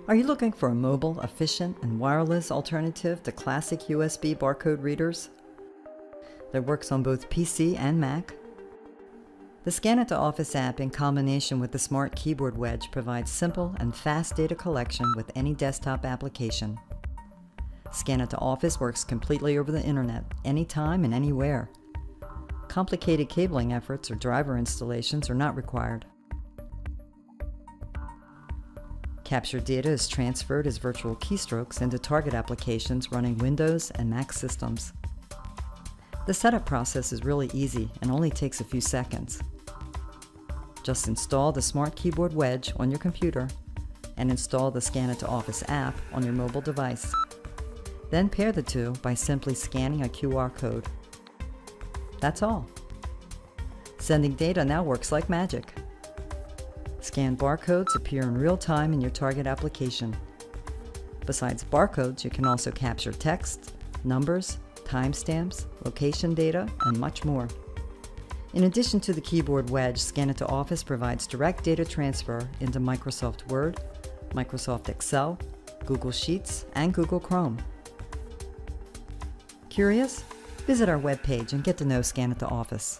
Are you looking for a mobile, efficient, and wireless alternative to classic USB barcode readers that works on both PC and Mac? The Scan It to Office app in combination with the Smart Keyboard Wedge provides simple and fast data collection with any desktop application. Scan It to Office works completely over the internet, anytime and anywhere. Complicated cabling efforts or driver installations are not required. Captured data is transferred as virtual keystrokes into target applications running Windows and Mac systems. The setup process is really easy and only takes a few seconds. Just install the Smart Keyboard Wedge on your computer and install the Scan It to Office app on your mobile device. Then pair the two by simply scanning a QR code. That's all. Sending data now works like magic. Scanned barcodes appear in real time in your target application. Besides barcodes, you can also capture text, numbers, timestamps, location data, and much more. In addition to the Keyboard Wedge, Scan It to Office provides direct data transfer into Microsoft Word, Microsoft Excel, Google Sheets, and Google Chrome. Curious? Visit our webpage and get to know Scan It to Office.